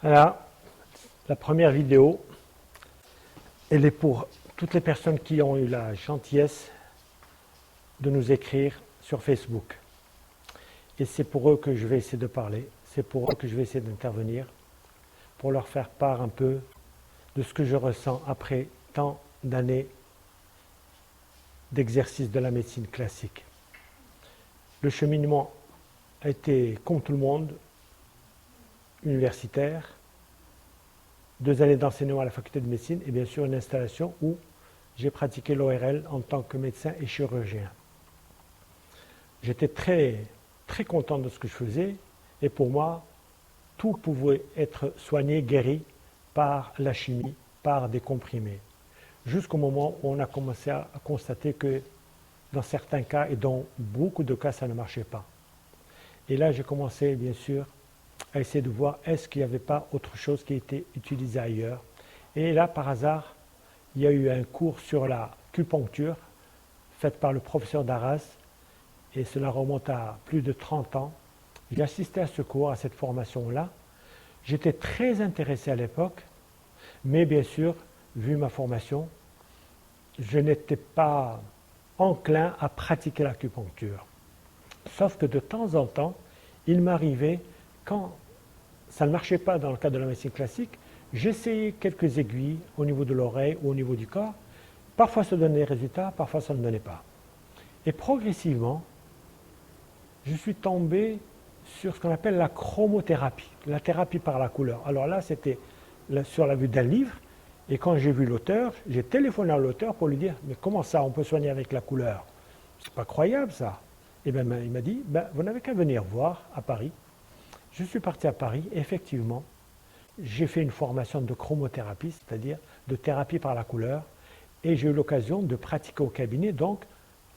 Alors, la première vidéo, elle est pour toutes les personnes qui ont eu la gentillesse de nous écrire sur Facebook. Et c'est pour eux que je vais essayer de parler, c'est pour eux que je vais essayer d'intervenir, pour leur faire part un peu de ce que je ressens après tant d'années d'exercice de la médecine classique. Le cheminement a été, comme tout le monde, universitaire, 2 années d'enseignement à la faculté de médecine et bien sûr une installation où j'ai pratiqué l'ORL en tant que médecin et chirurgien. J'étais très content de ce que je faisais et pour moi, tout pouvait être soigné, guéri par la chimie, par des comprimés. Jusqu'au moment où on a commencé à constater que dans certains cas et dans beaucoup de cas, ça ne marchait pas. Et là, j'ai commencé bien sûr à essayer de voir est-ce qu'il n'y avait pas autre chose qui était utilisé ailleurs. Et là, par hasard, il y a eu un cours sur l'acupuncture fait par le professeur d'Arras et cela remonte à plus de 30 ans. J'ai assisté à ce cours, à cette formation-là. J'étais très intéressé à l'époque, mais bien sûr, vu ma formation, je n'étais pas enclin à pratiquer l'acupuncture. Sauf que de temps en temps, il m'arrivait, quand ça ne marchait pas dans le cadre de la médecine classique, j'essayais quelques aiguilles au niveau de l'oreille ou au niveau du corps. Parfois ça donnait des résultats, parfois ça ne donnait pas. Et progressivement, je suis tombé sur ce qu'on appelle la chromothérapie, la thérapie par la couleur. Alors là, c'était sur la vue d'un livre, et quand j'ai vu l'auteur, j'ai téléphoné à l'auteur pour lui dire « Mais comment ça, on peut soigner avec la couleur? C'est pas croyable ça !» Et bien il m'a dit « Vous n'avez qu'à venir voir à Paris. » Je suis parti à Paris, et effectivement, j'ai fait une formation de chromothérapie, c'est-à-dire de thérapie par la couleur, et j'ai eu l'occasion de pratiquer au cabinet, donc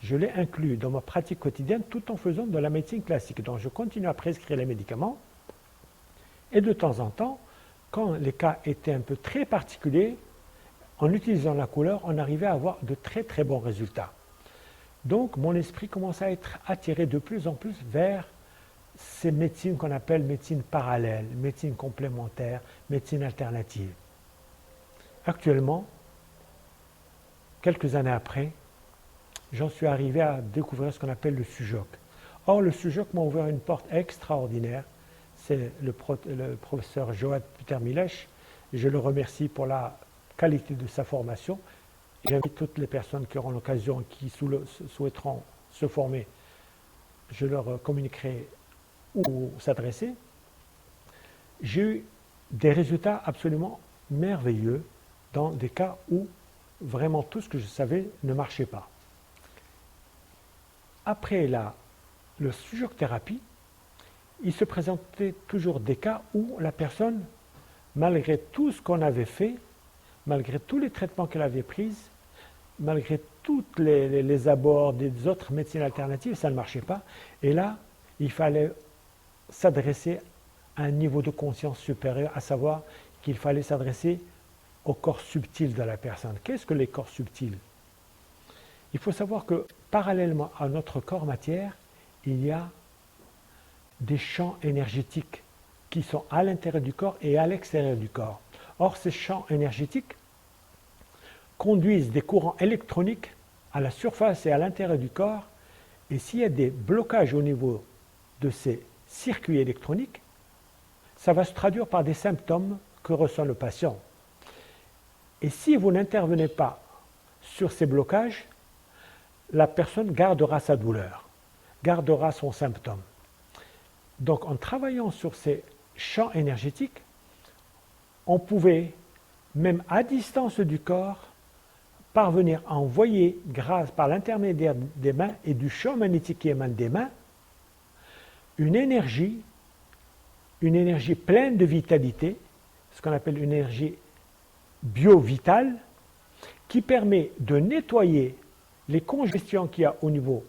je l'ai inclus dans ma pratique quotidienne tout en faisant de la médecine classique. Donc je continue à prescrire les médicaments, et de temps en temps, quand les cas étaient un peu très particuliers, en utilisant la couleur, on arrivait à avoir de très bons résultats. Donc mon esprit commence à être attiré de plus en plus vers ces médecines qu'on appelle médecine parallèle, médecine complémentaire, médecine alternative. Actuellement, quelques années après, j'en suis arrivé à découvrir ce qu'on appelle le SUJOC. Or, le SUJOC m'a ouvert une porte extraordinaire. C'est le professeur Joad Peter-Milech. Je le remercie pour la qualité de sa formation. J'invite toutes les personnes qui auront l'occasion, qui souhaiteront se former, je leur communiquerai où s'adresser. J'ai eu des résultats absolument merveilleux dans des cas où vraiment tout ce que je savais ne marchait pas. Après le SUJOC-thérapie, il se présentait toujours des cas où la personne, malgré tout ce qu'on avait fait, malgré tous les traitements qu'elle avait pris, malgré tous les abords des autres médecines alternatives, ça ne marchait pas. Et là, il fallait s'adresser à un niveau de conscience supérieur, à savoir qu'il fallait s'adresser au corps subtil de la personne. Qu'est-ce que les corps subtils? Il faut savoir que parallèlement à notre corps matière, il y a des champs énergétiques qui sont à l'intérieur du corps et à l'extérieur du corps. Or, ces champs énergétiques conduisent des courants électroniques à la surface et à l'intérieur du corps, et s'il y a des blocages au niveau de ces circuits électroniques, ça va se traduire par des symptômes que ressent le patient. Et si vous n'intervenez pas sur ces blocages, la personne gardera sa douleur, gardera son symptôme. Donc en travaillant sur ces champs énergétiques, on pouvait, même à distance du corps, parvenir à envoyer, grâce par l'intermédiaire des mains et du champ magnétique qui émane des mains, une énergie pleine de vitalité, ce qu'on appelle une énergie bio-vitale, qui permet de nettoyer les congestions qu'il y a au niveau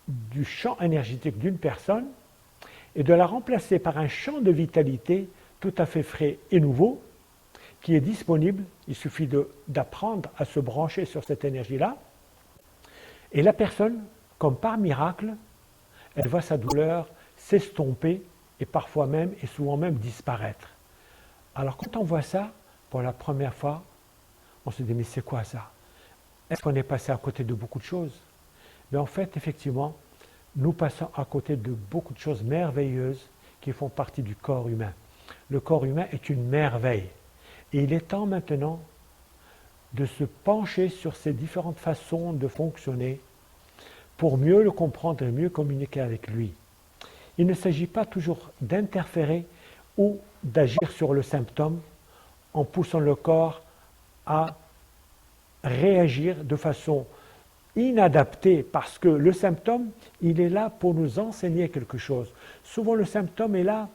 du champ énergétique d'une personne et de la remplacer par un champ de vitalité tout à fait frais et nouveau qui est disponible. Il suffit d'apprendre à se brancher sur cette énergie-là. Et la personne, comme par miracle, elle voit sa douleur s'estomper et parfois même, et souvent même, disparaître. Alors quand on voit ça pour la première fois, on se dit mais c'est quoi ça? Est-ce qu'on est passé à côté de beaucoup de choses? Mais en fait, effectivement, nous passons à côté de beaucoup de choses merveilleuses qui font partie du corps humain. Le corps humain est une merveille. Et il est temps maintenant de se pencher sur ces différentes façons de fonctionner pour mieux le comprendre et mieux communiquer avec lui. Il ne s'agit pas toujours d'interférer ou d'agir sur le symptôme en poussant le corps à réagir de façon inadaptée parce que le symptôme, il est là pour nous enseigner quelque chose. Souvent le symptôme est là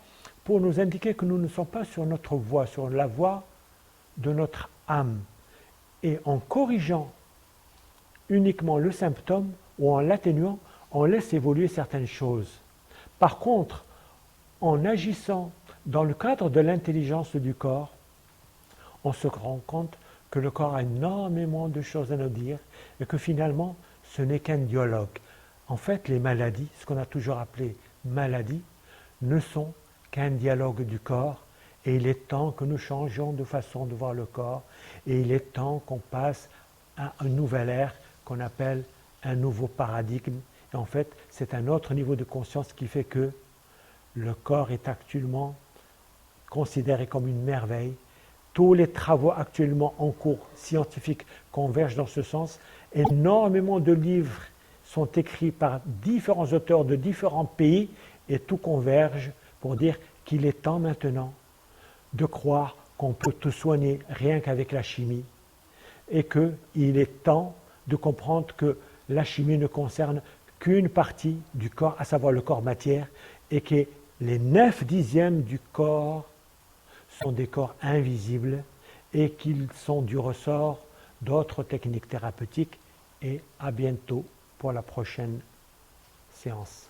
pour nous indiquer que nous ne sommes pas sur notre voie, sur la voie de notre âme. Et en corrigeant uniquement le symptôme ou en l'atténuant, on laisse évoluer certaines choses. Par contre, en agissant dans le cadre de l'intelligence du corps, on se rend compte que le corps a énormément de choses à nous dire et que finalement, ce n'est qu'un dialogue. En fait, les maladies, ce qu'on a toujours appelé maladies, ne sont qu'un dialogue du corps et il est temps que nous changions de façon de voir le corps et il est temps qu'on passe à une nouvelle ère qu'on appelle un nouveau paradigme. Et en fait, c'est un autre niveau de conscience qui fait que le corps est actuellement considéré comme une merveille. Tous les travaux actuellement en cours scientifiques convergent dans ce sens. Énormément de livres sont écrits par différents auteurs de différents pays et tout converge pour dire qu'il est temps maintenant de croire qu'on peut tout soigner rien qu'avec la chimie et qu'il est temps de comprendre que la chimie ne concerne qu'une partie du corps, à savoir le corps matière, et que les 9/10 du corps sont des corps invisibles et qu'ils sont du ressort d'autres techniques thérapeutiques. Et à bientôt pour la prochaine séance.